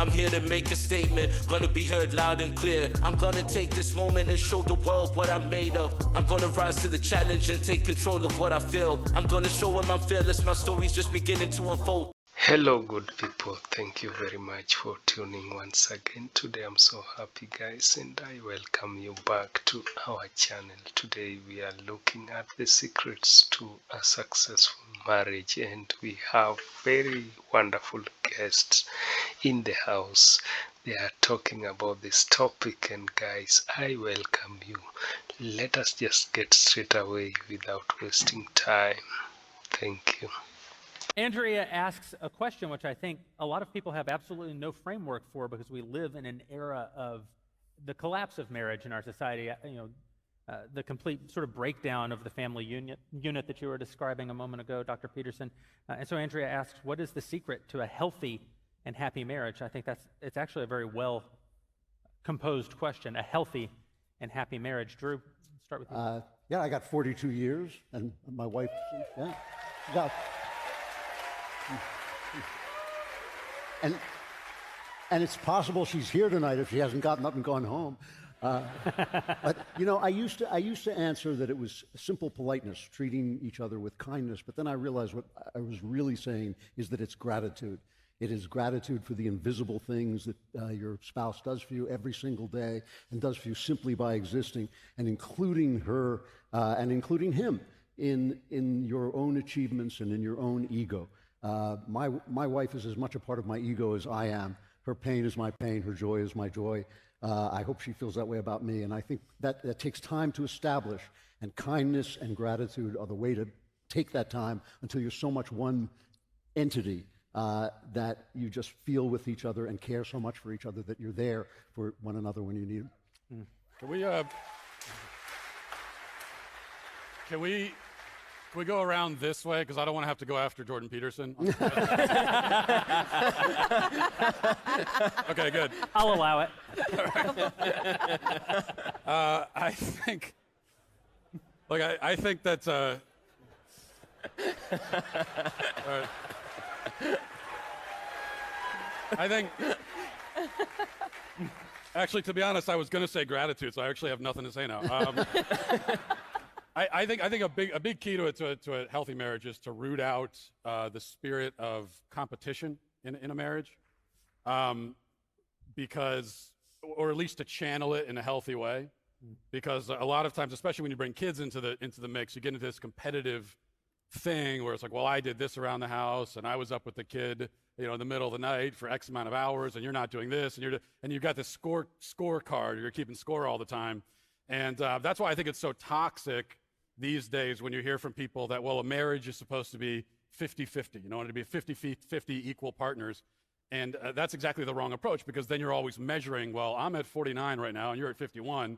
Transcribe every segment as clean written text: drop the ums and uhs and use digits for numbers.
I'm here to make a statement, gonna be heard loud and clear. I'm gonna take this moment and show the world what I'm made of. I'm gonna rise to the challenge and take control of what I feel. I'm gonna show them I'm fearless, my story's just beginning to unfold. Hello good people, thank you very much for tuning once again. Today I'm so happy guys, and I welcome you back to our channel. Today we are looking at the secrets to a successful marriage, and we have very wonderful guests in the house. They are talking about this topic, and guys, I welcome you. Let us just get straight away without wasting time. Thank you. Andrea asks a question which I think a lot of people have absolutely no framework for, because we live in an era of the collapse of marriage in our society. The complete sort of breakdown of the family unit that you were describing a moment ago, Dr. Peterson. And so Andrea asks, what is the secret to a healthy and happy marriage? I think it's actually a very well composed question. A healthy and happy marriage. Drew, start with you. Yeah, I got 42 years, and my wife, and it's possible she's here tonight if she hasn't gotten up and gone home. But I used to answer that it was simple politeness, treating each other with kindness. But then I realized what I was really saying is that it's gratitude. It is gratitude for the invisible things that your spouse does for you every single day, and does for you simply by existing, and including her and including him in your own achievements and in your own ego. My wife is as much a part of my ego as I am. Her pain is my pain. Her joy is my joy. I hope she feels that way about me. And I think that takes time to establish. And kindness and gratitude are the way to take that time until you're so much one entity that you just feel with each other and care so much for each other that you're there for one another when you need them. Can we go around this way? Because I don't want to have to go after Jordan Peterson. Okay, good. I'll allow it. I think, I think that's all right. I think, actually, to be honest, I was going to say gratitude, so I actually have nothing to say now. I think a big key to a healthy marriage is to root out the spirit of competition in a marriage, because, or at least to channel it in a healthy way, because a lot of times, especially when you bring kids into the mix, you get into this competitive thing where it's like, well, I did this around the house, and I was up with the kid, in the middle of the night for X amount of hours, and you're not doing this, and you've got this scorecard, you're keeping score all the time. And that's why I think it's so toxic these days when you hear from people that, well, a marriage is supposed to be 50-50, to be 50-50 equal partners. And that's exactly the wrong approach, because then you're always measuring, well, I'm at 49 right now and you're at 51.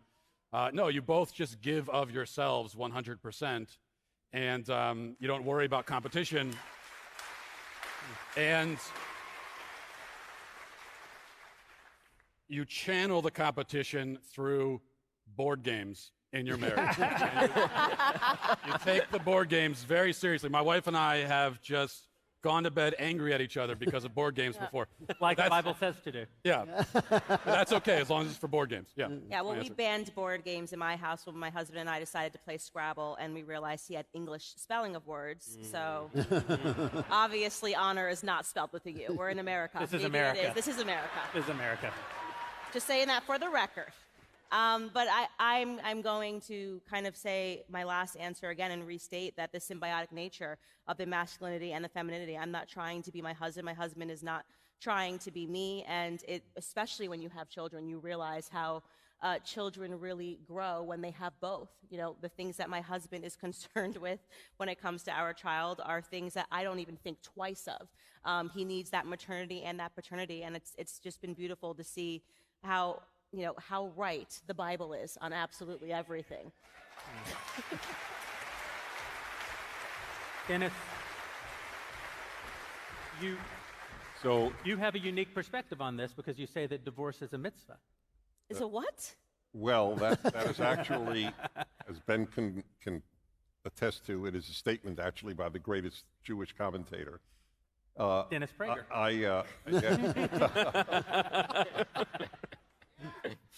No, you both just give of yourselves 100%, and you don't worry about competition. And you channel the competition through board games in your marriage. You take the board games very seriously. My wife and I have just gone to bed angry at each other because of board games before. Like the Bible says to do. Yeah. That's okay, as long as it's for board games. Yeah. Yeah, well, we banned board games in my house when my husband and I decided to play Scrabble, and we realized he had English spelling of words. So obviously honor is not spelled with a U. We're in America. This is America. This is America. This is America. Just saying that for the record. But I'm going to kind of say my last answer again and restate that the symbiotic nature of the masculinity and the femininity. I'm not trying to be my husband. My husband is not trying to be me. And especially when you have children, you realize how children really grow when they have both. The things that my husband is concerned with when it comes to our child are things that I don't even think twice of. He needs that maternity and that paternity. And it's just been beautiful to see how right the Bible is on absolutely everything. Dennis, you have a unique perspective on this, because you say that divorce is a mitzvah. Is a what? Well, that is actually, as Ben can attest to, it is a statement actually by the greatest Jewish commentator Dennis Prager.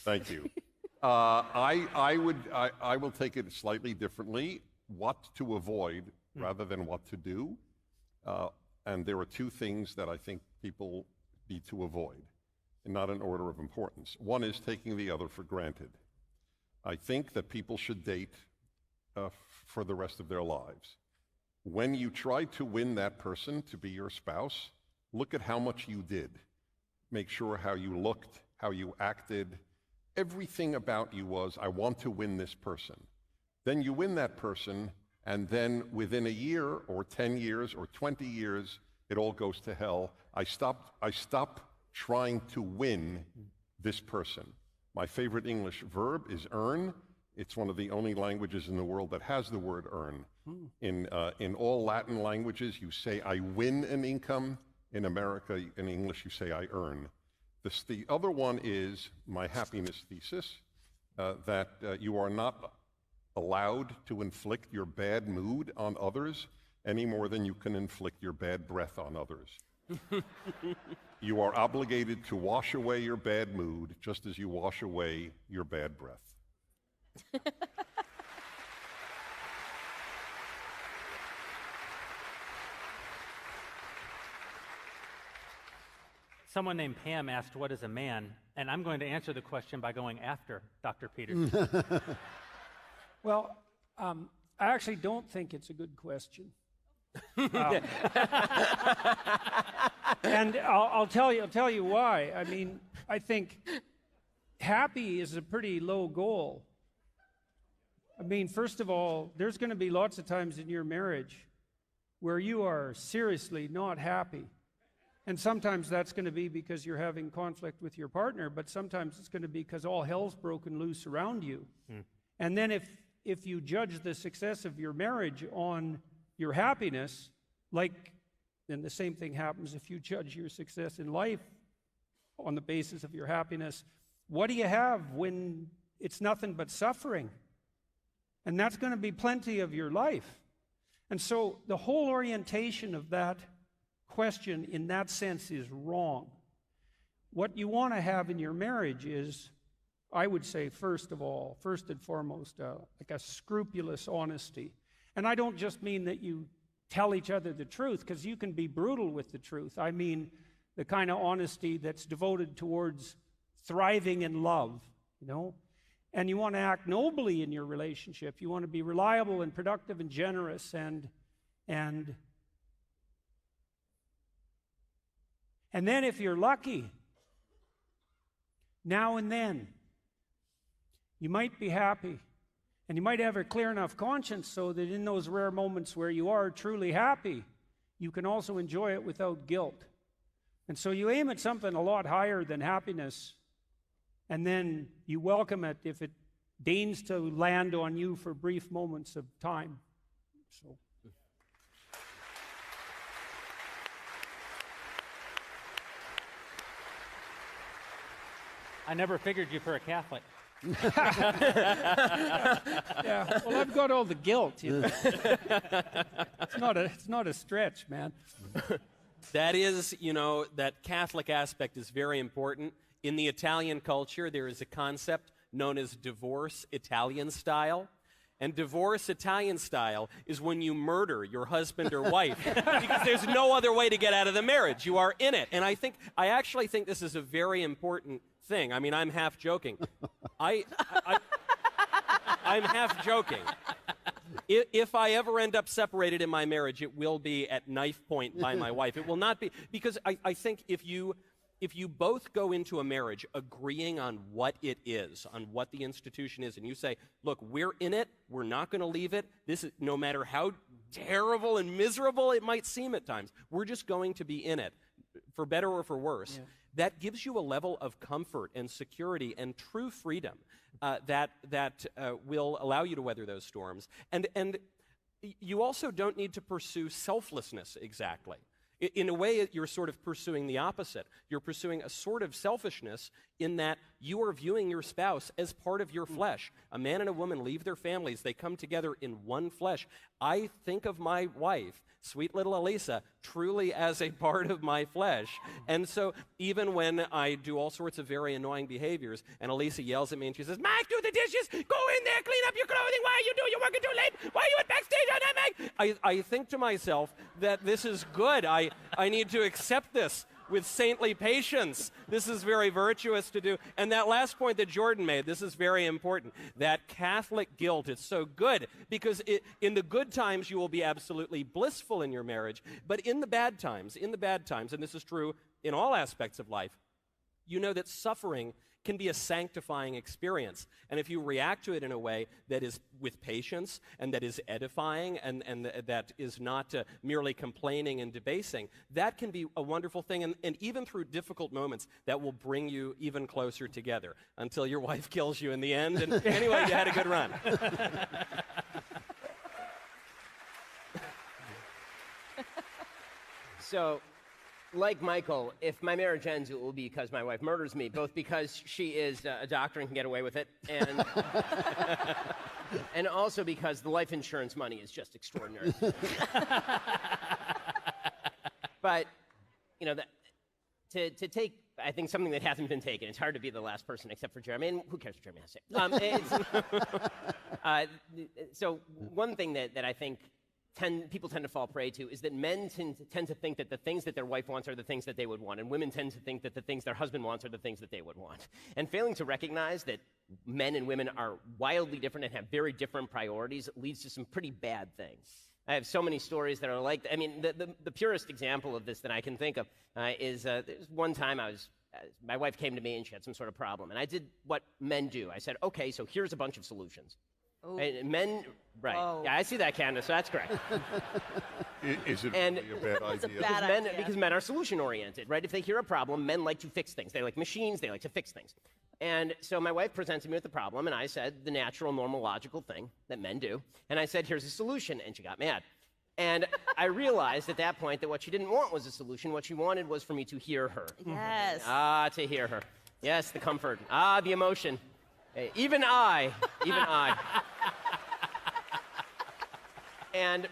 Thank you. I will take it slightly differently. What to avoid rather than what to do. And there are two things that I think people need to avoid, and not in order of importance. One is taking the other for granted. I think that people should date for the rest of their lives. When you try to win that person to be your spouse, look at how much you did. Make sure how you looked, how you acted. Everything about you was, I want to win this person. Then you win that person, and then within a year or 10 years or 20 years, it all goes to hell. I stop trying to win this person. My favorite English verb is earn. It's one of the only languages in the world that has the word earn. In all Latin languages, you say, I win an income. In America, in English, you say, I earn. The other one is my happiness thesis, that you are not allowed to inflict your bad mood on others any more than you can inflict your bad breath on others. You are obligated to wash away your bad mood just as you wash away your bad breath. Someone named Pam asked, what is a man? And I'm going to answer the question by going after Dr. Peters. Well, I actually don't think it's a good question. And I'll tell you why. I mean, I think happy is a pretty low goal. I mean, first of all, there's going to be lots of times in your marriage where you are seriously not happy. And sometimes that's going to be because you're having conflict with your partner, but sometimes it's going to be because all hell's broken loose around you. And then if you judge the success of your marriage on your happiness, then the same thing happens if you judge your success in life on the basis of your happiness. What do you have when it's nothing but suffering? And that's going to be plenty of your life. And so the whole orientation of that question in that sense is wrong. What you want to have in your marriage is, I would say, first and foremost, like a scrupulous honesty. And I don't just mean that you tell each other the truth, because you can be brutal with the truth. I mean the kind of honesty that's devoted towards thriving in love, you know? And you want to act nobly in your relationship. You want to be reliable and productive and generous and then if you're lucky, now and then, you might be happy. And you might have a clear enough conscience so that in those rare moments where you are truly happy, you can also enjoy it without guilt. And so you aim at something a lot higher than happiness, and then you welcome it if it deigns to land on you for brief moments of time. So. I never figured you for a Catholic. Yeah, well, I've got all the guilt, you know. It's not a stretch, man. That is, that Catholic aspect is very important. In the Italian culture, there is a concept known as divorce Italian style. And divorce Italian style is when you murder your husband or wife because there's no other way to get out of the marriage. You are in it. And I actually think this is a very important thing. I mean, I'm half joking. I'm half joking. If I ever end up separated in my marriage, it will be at knife point by my wife. It will not be, because I think if you both go into a marriage agreeing on what it is, on what the institution is, and you say, look, we're in it, we're not going to leave it, this is, no matter how terrible and miserable it might seem at times, we're just going to be in it, for better or for worse. Yeah. That gives you a level of comfort and security and true freedom that will allow you to weather those storms. And you also don't need to pursue selflessness exactly. In a way, you're sort of pursuing the opposite. You're pursuing a sort of selfishness in that you are viewing your spouse as part of your flesh. A man and a woman leave their families. They come together in one flesh. I think of my wife, sweet little Elisa, truly as a part of my flesh. And so even when I do all sorts of very annoying behaviors, and Elisa yells at me and she says, Mike, do the dishes, go in there, clean up your clothing, why are you doing, you're working too late, why are you at backstage on that, Mike? I think to myself that this is good. I need to accept this with saintly patience. This is very virtuous to do. And that last point that Jordan made, this is very important. That Catholic guilt is so good because in the good times you will be absolutely blissful in your marriage, but in the bad times, and this is true in all aspects of life, you know that suffering can be a sanctifying experience. And if you react to it in a way that is with patience and that is edifying and that is not merely complaining and debasing, that can be a wonderful thing. And even through difficult moments, that will bring you even closer together until your wife kills you in the end. And anyway, you had a good run. So, like Michael, if my marriage ends, it will be because my wife murders me, both because she is a doctor and can get away with it, and and also because the life insurance money is just extraordinary. But, you know, to take, I think, something that hasn't been taken, it's hard to be the last person except for Jeremy, and who cares what Jeremy has to say? So one thing that I think people tend to fall prey to is that men tend to think that the things that their wife wants are the things that they would want, and women tend to think that the things their husband wants are the things that they would want. And failing to recognize that men and women are wildly different and have very different priorities leads to some pretty bad things. I have so many stories that are like, I mean, the purest example of this that I can think of is there's one time my wife came to me and she had some sort of problem, and I did what men do. I said, okay, so here's a bunch of solutions. And men, right? Oh. Yeah, I see that, Candace. So that's correct. Is it And really a bad It's a idea? bad idea. because men are solution-oriented, right? If they hear a problem, men like to fix things. They like machines. They like to fix things. And so my wife presented me with the problem, and I said the natural, normal, logical thing that men do. And I said, here's a solution, and she got mad. And I realized at that point that what she didn't want was a solution. What she wanted was for me to hear her. Yes. To hear her. Yes, the comfort. The emotion. Even I. And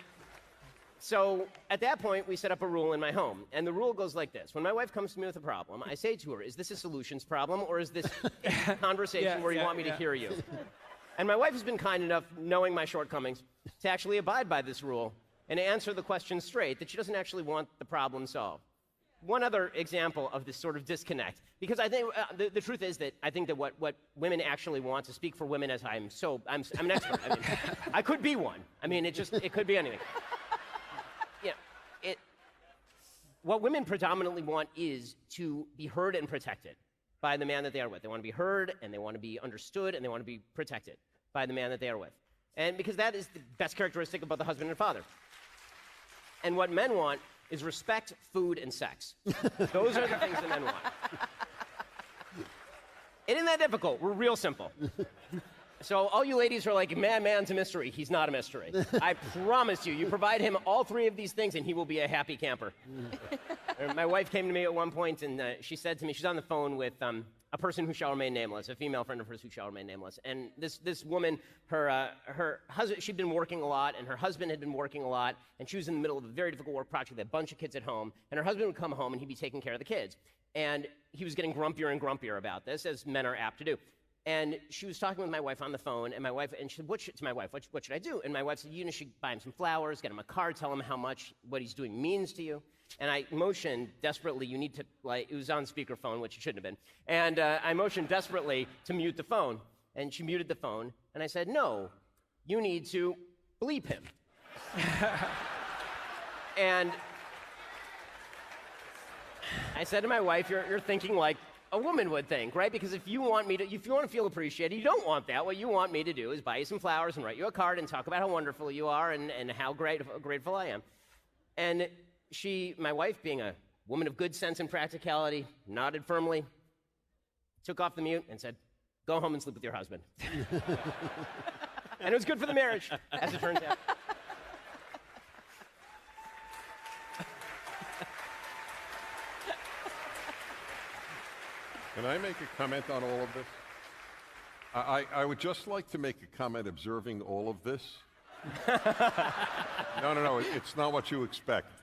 so at that point, we set up a rule in my home. And the rule goes like this. When my wife comes to me with a problem, I say to her, is this a solutions problem, or is this a conversation where you want me to hear you? And my wife has been kind enough, knowing my shortcomings, to actually abide by this rule and answer the question straight, that she doesn't actually want the problem solved. One other example of this sort of disconnect, because I think the truth is that I think that what women actually want, to speak for women as I'm an expert. I mean, I could be one. I mean, it could be anything. What women predominantly want is to be heard and protected by the man that they are with. They want to be heard, and they want to be understood, and they want to be protected by the man that they are with. And because that is the best characteristic of both the husband and father. And what men want is respect, food, and sex. Those are the things that men want. It isn't that difficult. We're real simple. So all you ladies are like, man's a mystery. He's not a mystery. I promise you, you provide him all three of these things, and he will be a happy camper. My wife came to me at one point, and she said to me, she's on the phone with a person who shall remain nameless, a female friend of hers who shall remain nameless. And this woman, her husband, she'd been working a lot, and her husband had been working a lot, and she was in the middle of a very difficult work project, with a bunch of kids at home, and her husband would come home, and he'd be taking care of the kids. And he was getting grumpier and grumpier about this, as men are apt to do. And she was talking with my wife on the phone, and she said, what should I do? And my wife said, you should buy him some flowers, get him a card, tell him how much what he's doing means to you. And I motioned desperately, you need to, it was on speakerphone, which it shouldn't have been. And I motioned desperately to mute the phone. And she muted the phone. And I said, no, you need to bleep him. And I said to my wife, you're thinking like a woman would think, right? Because if you want to feel appreciated, you don't want that. What you want me to do is buy you some flowers and write you a card and talk about how wonderful you are and how grateful I am. And my wife, being a woman of good sense and practicality, nodded firmly, took off the mute, and said, go home and sleep with your husband. And it was good for the marriage, as it turns out. Can I make a comment on all of this? I would just like to make a comment observing all of this. No, it's not what you expect.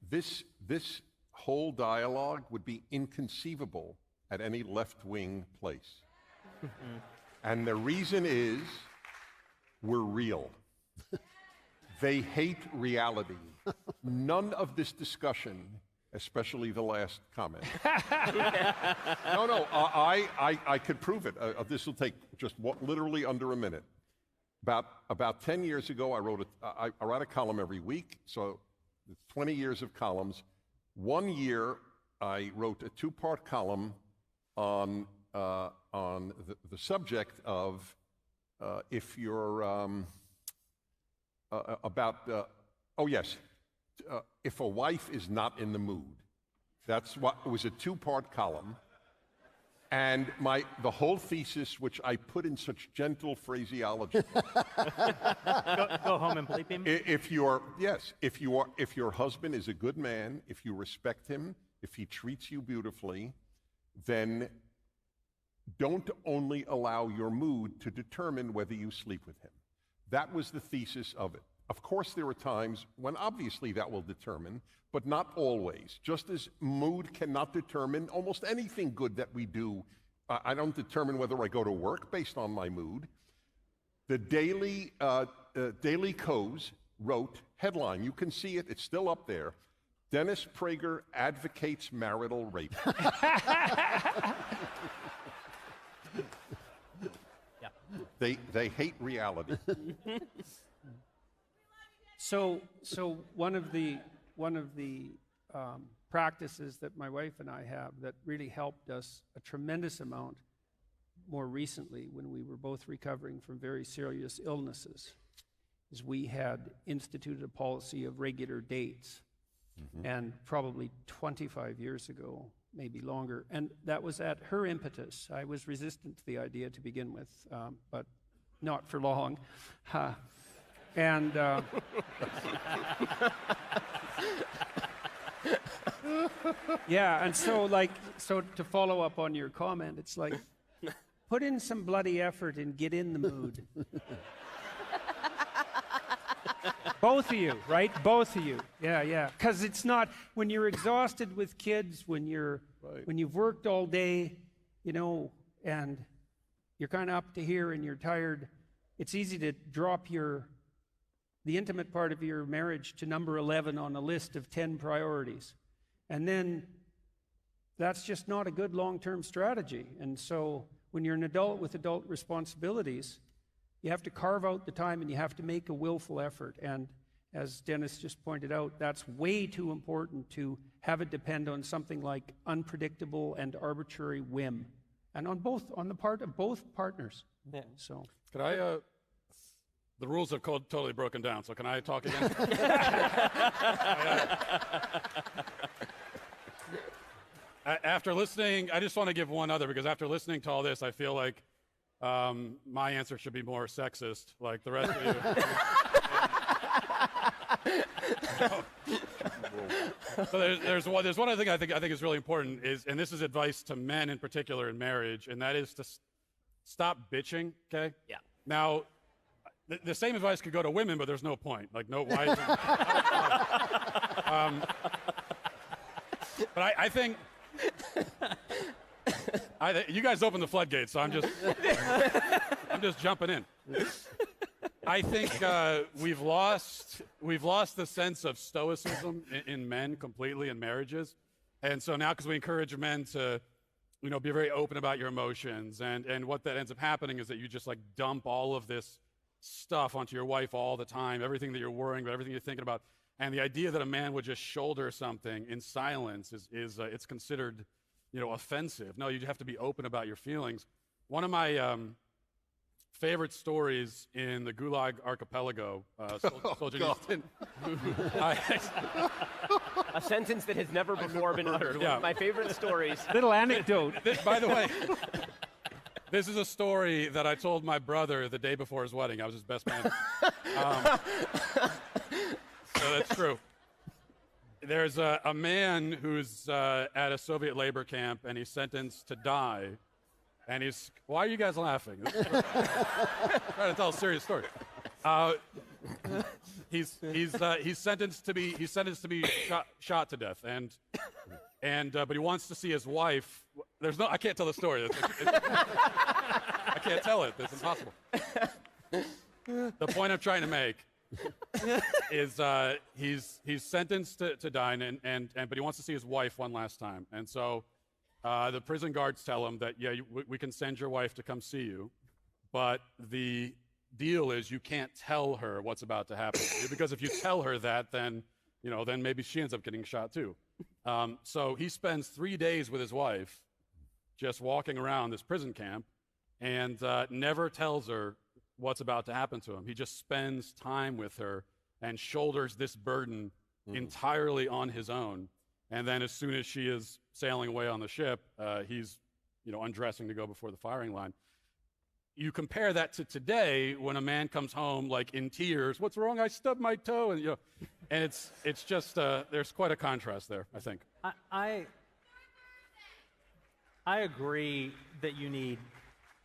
This whole dialogue would be inconceivable at any left-wing place. And the reason is we're real. They hate reality. None of this discussion, especially the last comment. No, I could prove it. This will take just literally under a minute. About 10 years ago, I write a column every week, so it's 20 years of columns. One year, I wrote a 2-part column on the subject of if you're if a wife is not in the mood. That's what it was, a 2-part column. And the whole thesis, which I put in such gentle phraseology. Go home and bleep him. If your husband is a good man, if you respect him, if he treats you beautifully, then don't only allow your mood to determine whether you sleep with him. That was the thesis of it. Of course, there are times when obviously that will determine, but not always. Just as mood cannot determine almost anything good that we do. I don't determine whether I go to work based on my mood. The Daily Kos wrote, headline, you can see it, it's still up there, Dennis Prager advocates marital rape. They hate reality. So one of the practices that my wife and I have that really helped us a tremendous amount more recently when we were both recovering from very serious illnesses is we had instituted a policy of regular dates. And probably 25 years ago, maybe longer, and that was at her impetus. I was resistant to the idea to begin with, but not for long. And yeah, and so to follow up on your comment, it's like, put in some bloody effort and get in the mood. Both of you, right? Both of you. Yeah. Because it's not, when you're exhausted with kids, when you've worked all day, and you're kind of up to here and you're tired, it's easy to drop the intimate part of your marriage to number 11 on a list of 10 priorities. And then that's just not a good long-term strategy. And so when you're an adult with adult responsibilities, you have to carve out the time and you have to make a willful effort. And as Dennis just pointed out, that's way too important to have it depend on something like unpredictable and arbitrary whim. And on the part of both partners. Yeah. So Could I, the rules have totally broken down, so can I talk again? After listening, I just want to give one other, because after listening to all this, I feel like my answer should be more sexist, like the rest of you. So there's one other thing I think is really important, and this is advice to men in particular in marriage, and that is to stop bitching. Okay. Yeah. Now, the same advice could go to women, but there's no point. Like, no, why? But I think you guys opened the floodgates, so I'm just jumping in. I think we've lost the sense of stoicism in men completely in marriages, and so now, because we encourage men to, be very open about your emotions, and what that ends up happening is that you just like dump all of this stuff onto your wife all the time, everything that you're worrying about, everything you're thinking about, and the idea that a man would just shoulder something in silence is it's considered, offensive. No, you have to be open about your feelings. One of my favorite stories in the Gulag Archipelago, Solzhenitsyn. A sentence that has never before been uttered. Yeah. One of my favorite stories. little anecdote. By the way, this is a story that I told my brother the day before his wedding. I was his best man. So that's true. there's a man who's at a Soviet labor camp, and he's sentenced to die. And why are you guys laughing? Trying to tell a serious story. He's sentenced to be shot to death, but he wants to see his wife. I can't tell the story. I can't tell it. It's impossible. The point I'm trying to make is he's sentenced to die, but he wants to see his wife one last time, and so the prison guards tell him that we can send your wife to come see you, but the deal is you can't tell her what's about to happen because if you tell her that, then maybe she ends up getting shot too. So he spends 3 days with his wife, just walking around this prison camp, and never tells her what's about to happen to him. He just spends time with her and shoulders this burden entirely on his own. And then as soon as she is sailing away on the ship, he's undressing to go before the firing line. You compare that to today when a man comes home like in tears, "What's wrong? I stubbed my toe," and it's just there's quite a contrast there, I think. I agree that you need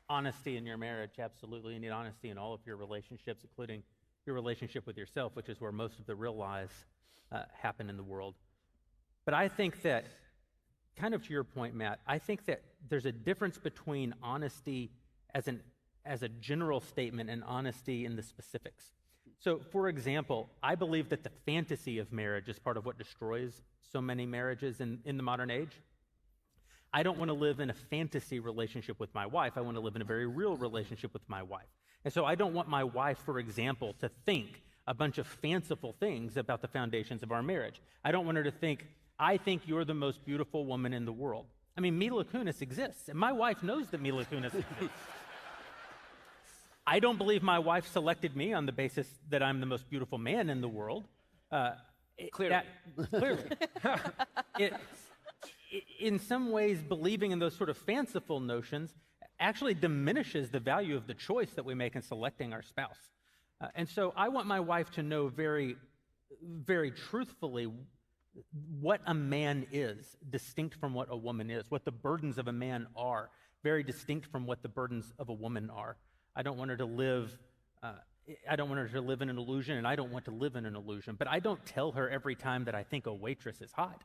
honesty in your marriage. Absolutely, you need honesty in all of your relationships, including your relationship with yourself, which is where most of the real lies happen in the world. But I think that, kind of to your point, Matt, I think that there's a difference between honesty as a general statement and honesty in the specifics. So, for example, I believe that the fantasy of marriage is part of what destroys so many marriages in the modern age. I don't want to live in a fantasy relationship with my wife. I want to live in a very real relationship with my wife. And so I don't want my wife, for example, to think a bunch of fanciful things about the foundations of our marriage. I don't want her to think, "I think you're the most beautiful woman in the world." I mean, Mila Kunis exists, and my wife knows that Mila Kunis exists. I don't believe my wife selected me on the basis that I'm the most beautiful man in the world. Clearly. In some ways, believing in those sort of fanciful notions actually diminishes the value of the choice that we make in selecting our spouse. And so I want my wife to know very, very truthfully what a man is, distinct from what a woman is, what the burdens of a man are, very distinct from what the burdens of a woman are. I don't want her to live in an illusion, and I don't want to live in an illusion. But I don't tell her every time that I think a waitress is hot.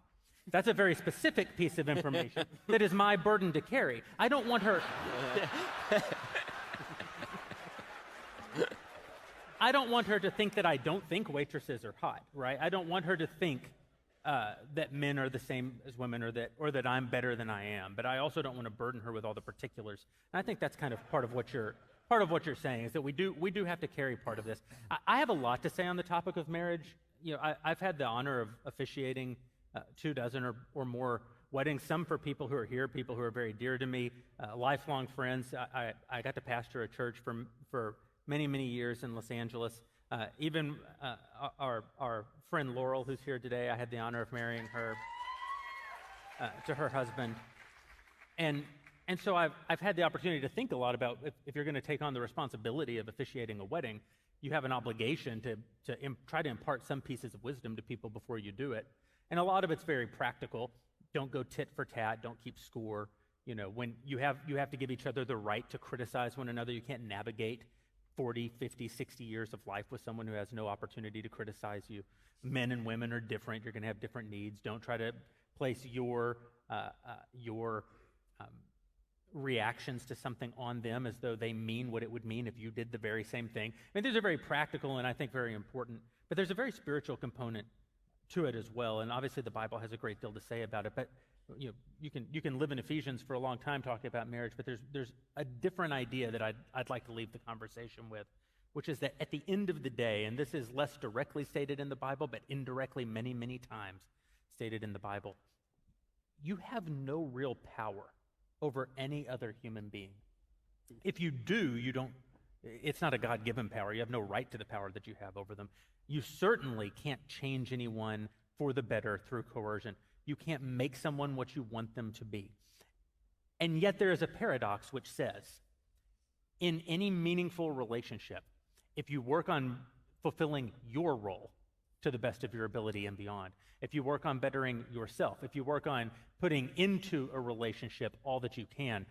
That's a very specific piece of information that is my burden to carry. I don't want her... I don't want her to think that I don't think waitresses are hot, right? I don't want her to think that men are the same as women, or that I'm better than I am. But I also don't want to burden her with all the particulars. And I think that's kind of part of what you're saying, is that we do have to carry part of this. I have a lot to say on the topic of marriage. I've had the honor of officiating 24 or more weddings, some for people who are here, people who are very dear to me, lifelong friends. I got to pastor a church for many, many years in Los Angeles. Even our friend Laurel, who's here today, I had the honor of marrying her to her husband. And so I've had the opportunity to think a lot about if you're going to take on the responsibility of officiating a wedding, you have an obligation to try to impart some pieces of wisdom to people before you do it. And a lot of it's very practical. Don't go tit for tat. Don't keep score. When you have to give each other the right to criticize one another. You can't navigate 40, 50, 60 years of life with someone who has no opportunity to criticize you. Men and women are different. You're going to have different needs. Don't try to place your reactions to something on them as though they mean what it would mean if you did the very same thing. I mean, these are very practical and I think very important, but there's a very spiritual component to it as well. And obviously the Bible has a great deal to say about it, but you can live in Ephesians for a long time talking about marriage, but there's a different idea that I'd like to leave the conversation with, which is that at the end of the day, and this is less directly stated in the Bible, but indirectly many, many times stated in the Bible, you have no real power over any other human being. If you do, it's not a God-given power. You have no right to the power that you have over them. You certainly can't change anyone for the better through coercion. You can't make someone what you want them to be. And yet there is a paradox which says, in any meaningful relationship, if you work on fulfilling your role to the best of your ability and beyond. If you work on bettering yourself, if you work on putting into a relationship all that you can,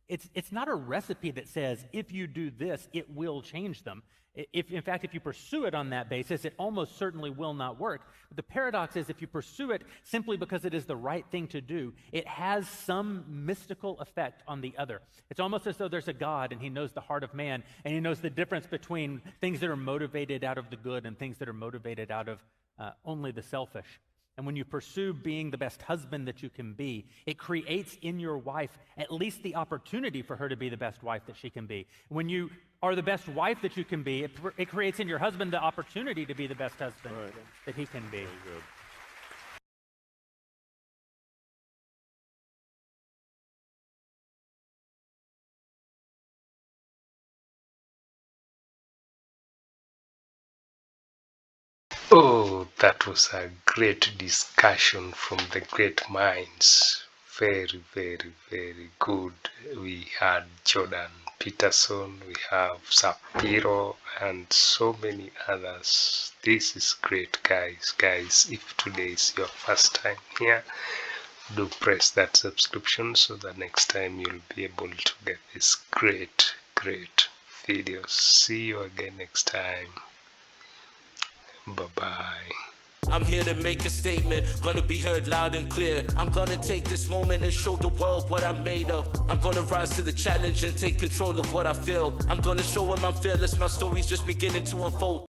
it's not a recipe that says, if you do this, it will change them. In fact, if you pursue it on that basis, it almost certainly will not work. But the paradox is, if you pursue it simply because it is the right thing to do, it has some mystical effect on the other. It's almost as though there's a God and he knows the heart of man, and he knows the difference between things that are motivated out of the good and things that are motivated out of only the selfish. And when you pursue being the best husband that you can be, it creates in your wife at least the opportunity for her to be the best wife that she can be. When you are the best wife that you can be, it creates in your husband the opportunity to be the best husband that he can be. Oh, that was a great discussion from the great minds. Very, very, very good. We had Jordan Peterson, we have Sapiro, and so many others. This is great, guys. Guys, if today is your first time here, do press that subscription so that next time you'll be able to get these great, great videos. See you again next time. Bye-bye. I'm here to make a statement, gonna be heard loud and clear. I'm gonna take this moment and show the world what I'm made of. I'm gonna rise to the challenge and take control of what I feel. I'm gonna show them I'm fearless, my story's just beginning to unfold.